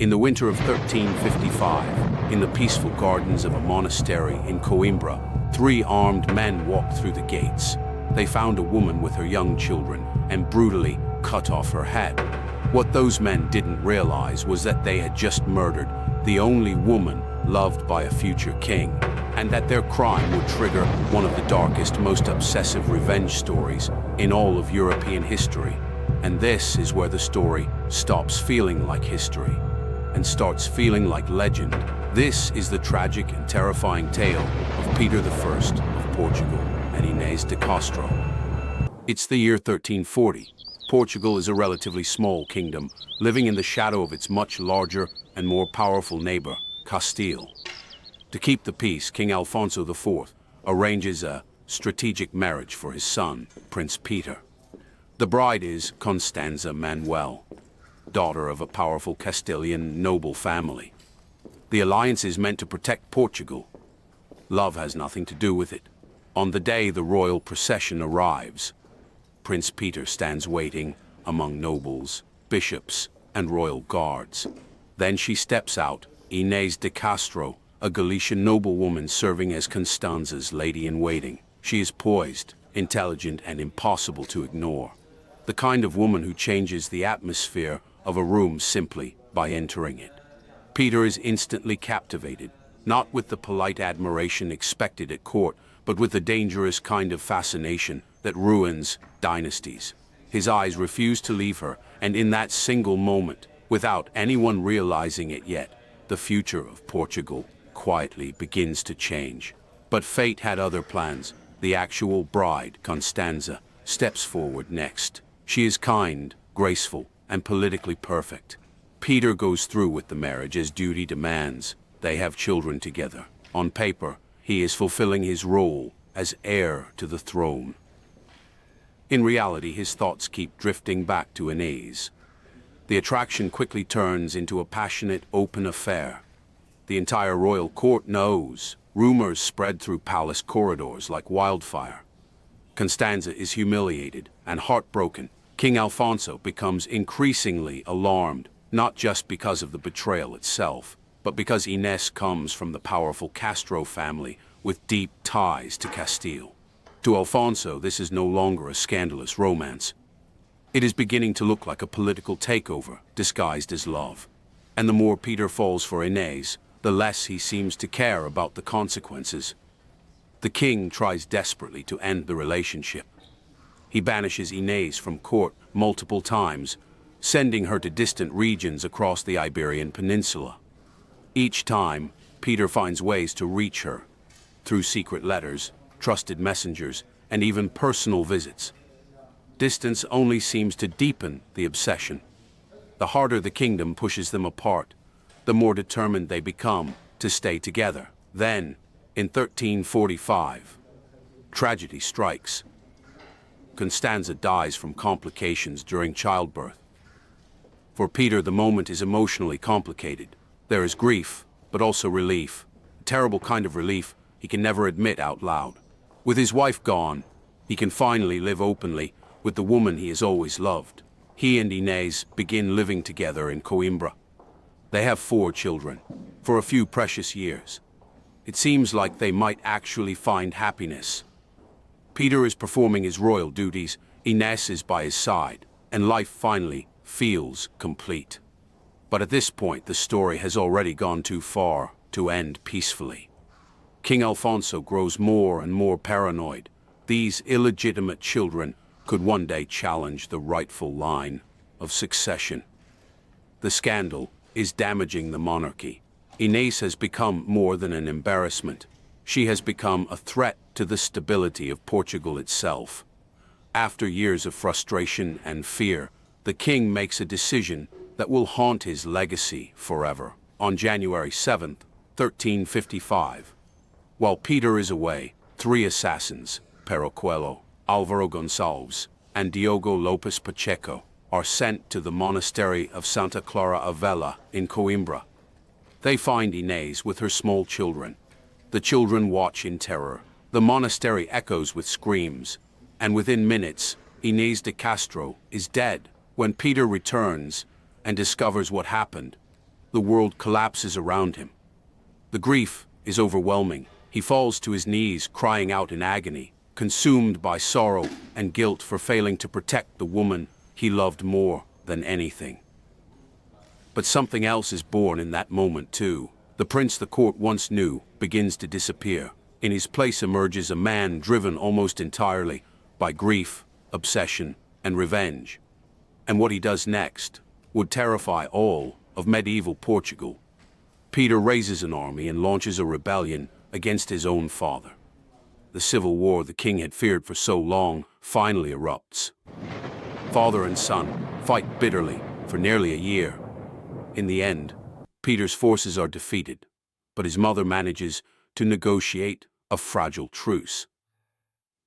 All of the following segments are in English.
In the winter of 1355, in the peaceful gardens of a monastery in Coimbra, three armed men walked through the gates. They found a woman with her young children and brutally cut off her head. What those men didn't realize was that they had just murdered the only woman loved by a future king, and that their crime would trigger one of the darkest, most obsessive revenge stories in all of European history. And this is where the story stops feeling like history and starts feeling like legend. This is the tragic and terrifying tale of Peter I of Portugal and Inês de Castro. It's the year 1340. Portugal is a relatively small kingdom, living in the shadow of its much larger and more powerful neighbor, Castile. To keep the peace, King Alfonso IV arranges a strategic marriage for his son, Prince Peter. The bride is Constanza Manuel, daughter of a powerful Castilian noble family. The alliance is meant to protect Portugal. Love has nothing to do with it. On the day the royal procession arrives, Prince Peter stands waiting among nobles, bishops, and royal guards. Then she steps out, Inês de Castro, a Galician noblewoman serving as Constanza's lady-in-waiting. She is poised, intelligent, and impossible to ignore. The kind of woman who changes the atmosphere of a room simply by entering it. Peter is instantly captivated, not with the polite admiration expected at court, but with the dangerous kind of fascination that ruins dynasties. His eyes refuse to leave her, and in that single moment, without anyone realizing it yet, the future of Portugal quietly begins to change. But fate had other plans. The actual bride, Constanza, steps forward next. She is kind, graceful, and politically perfect. Peter goes through with the marriage as duty demands. They have children together. On paper, he is fulfilling his role as heir to the throne. In reality, his thoughts keep drifting back to Inês. The attraction quickly turns into a passionate, open affair. The entire royal court knows. Rumors spread through palace corridors like wildfire. Constanza is humiliated and heartbroken. King Alfonso becomes increasingly alarmed, not just because of the betrayal itself, but because Inês comes from the powerful Castro family with deep ties to Castile. To Alfonso, this is no longer a scandalous romance. It is beginning to look like a political takeover disguised as love. And the more Peter falls for Inês, the less he seems to care about the consequences. The king tries desperately to end the relationship. He banishes Inês from court multiple times, sending her to distant regions across the Iberian Peninsula. Each time, Peter finds ways to reach her, through secret letters, trusted messengers, and even personal visits. Distance only seems to deepen the obsession. The harder the kingdom pushes them apart, the more determined they become to stay together. Then, in 1345, tragedy strikes. Constanza dies from complications during childbirth. For Peter, the moment is emotionally complicated. There is grief, but also relief. A terrible kind of relief he can never admit out loud. With his wife gone, he can finally live openly with the woman he has always loved. He and Inês begin living together in Coimbra. They have 4 children, for a few precious years. It seems like they might actually find happiness. Peter is performing his royal duties, Inês is by his side, and life finally feels complete. But at this point, the story has already gone too far to end peacefully. King Alfonso grows more and more paranoid. These illegitimate children could one day challenge the rightful line of succession. The scandal is damaging the monarchy. Inês has become more than an embarrassment. She has become a threat to the stability of Portugal itself. After years of frustration and fear, the king makes a decision that will haunt his legacy forever. On January 7th, 1355, while Peter is away, 3 assassins, Pero Coelho, Álvaro Gonçalves, and Diogo Lopes Pacheco, are sent to the monastery of Santa Clara a Vela in Coimbra. They find Inês with her small children. The children watch in terror. The monastery echoes with screams, and within minutes, Inês de Castro is dead. When Peter returns and discovers what happened, the world collapses around him. The grief is overwhelming. He falls to his knees, crying out in agony, consumed by sorrow and guilt for failing to protect the woman he loved more than anything. But something else is born in that moment too. The prince the court once knew begins to disappear. In his place emerges a man driven almost entirely by grief, obsession, and revenge. And what he does next would terrify all of medieval Portugal. Peter raises an army and launches a rebellion against his own father. The civil war the king had feared for so long finally erupts. Father and son fight bitterly for nearly a year. In the end, Peter's forces are defeated, but his mother manages to negotiate a fragile truce.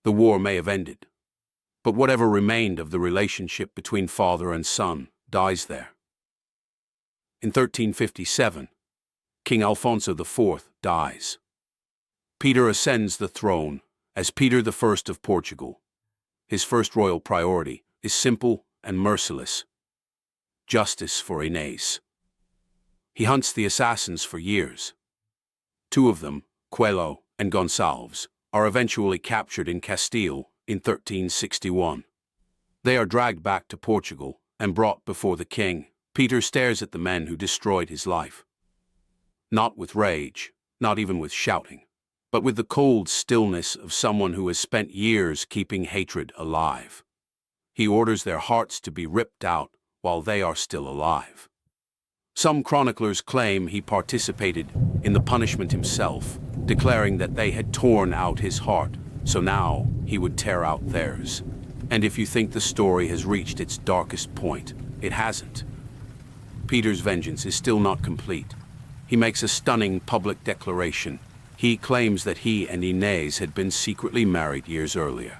The war may have ended, but whatever remained of the relationship between father and son dies there. In 1357, King Alfonso IV dies. Peter ascends the throne as Peter I of Portugal. His first royal priority is simple and merciless: justice for Inés. He hunts the assassins for years. Two of them, Coelho and Gonçalves, are eventually captured in Castile in 1361. They are dragged back to Portugal and brought before the king. Peter stares at the men who destroyed his life. Not with rage, not even with shouting, but with the cold stillness of someone who has spent years keeping hatred alive. He orders their hearts to be ripped out while they are still alive. Some chroniclers claim he participated in the punishment himself, declaring that they had torn out his heart, so now he would tear out theirs. And if you think the story has reached its darkest point, it hasn't. Peter's vengeance is still not complete. He makes a stunning public declaration. He claims that he and Inés had been secretly married years earlier.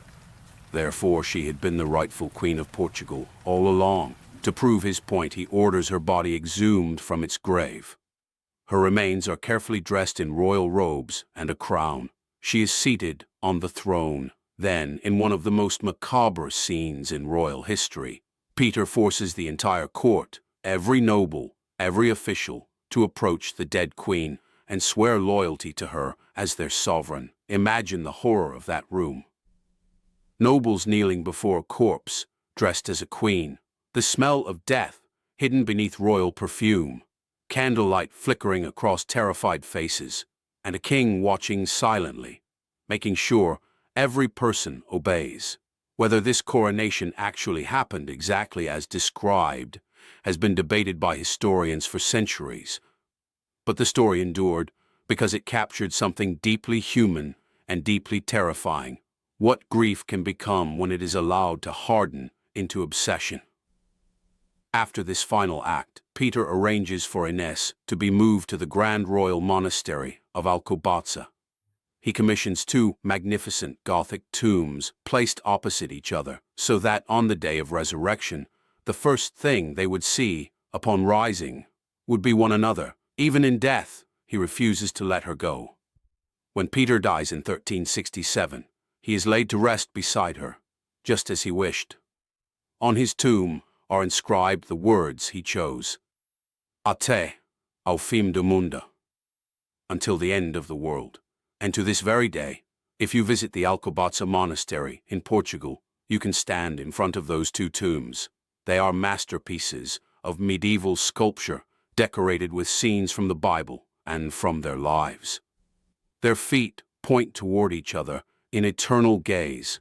Therefore, she had been the rightful Queen of Portugal all along. To prove his point, he orders her body exhumed from its grave. Her remains are carefully dressed in royal robes and a crown. She is seated on the throne. Then, in one of the most macabre scenes in royal history, Peter forces the entire court, every noble, every official, to approach the dead queen and swear loyalty to her as their sovereign. Imagine the horror of that room. Nobles kneeling before a corpse, dressed as a queen. The smell of death hidden beneath royal perfume. Candlelight flickering across terrified faces. And a king watching silently, making sure every person obeys. Whether this coronation actually happened exactly as described has been debated by historians for centuries. But the story endured because it captured something deeply human and deeply terrifying. What grief can become when it is allowed to harden into obsession. After this final act, Peter arranges for Inés to be moved to the Grand Royal Monastery of Alcobaça. He commissions two magnificent Gothic tombs placed opposite each other, so that on the day of resurrection, the first thing they would see upon rising would be one another. Even in death, he refuses to let her go. When Peter dies in 1367, he is laid to rest beside her, just as he wished. On his tomb are inscribed the words he chose: Até ao fim do mundo, until the end of the world. And to this very day, if you visit the Alcobaça Monastery in Portugal, you can stand in front of those two tombs. They are masterpieces of medieval sculpture, decorated with scenes from the Bible and from their lives. Their feet point toward each other in eternal gaze,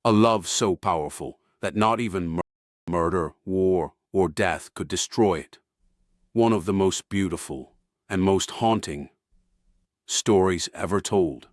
a love so powerful that not even murder, war, or death could destroy it. One of the most beautiful and most haunting stories ever told.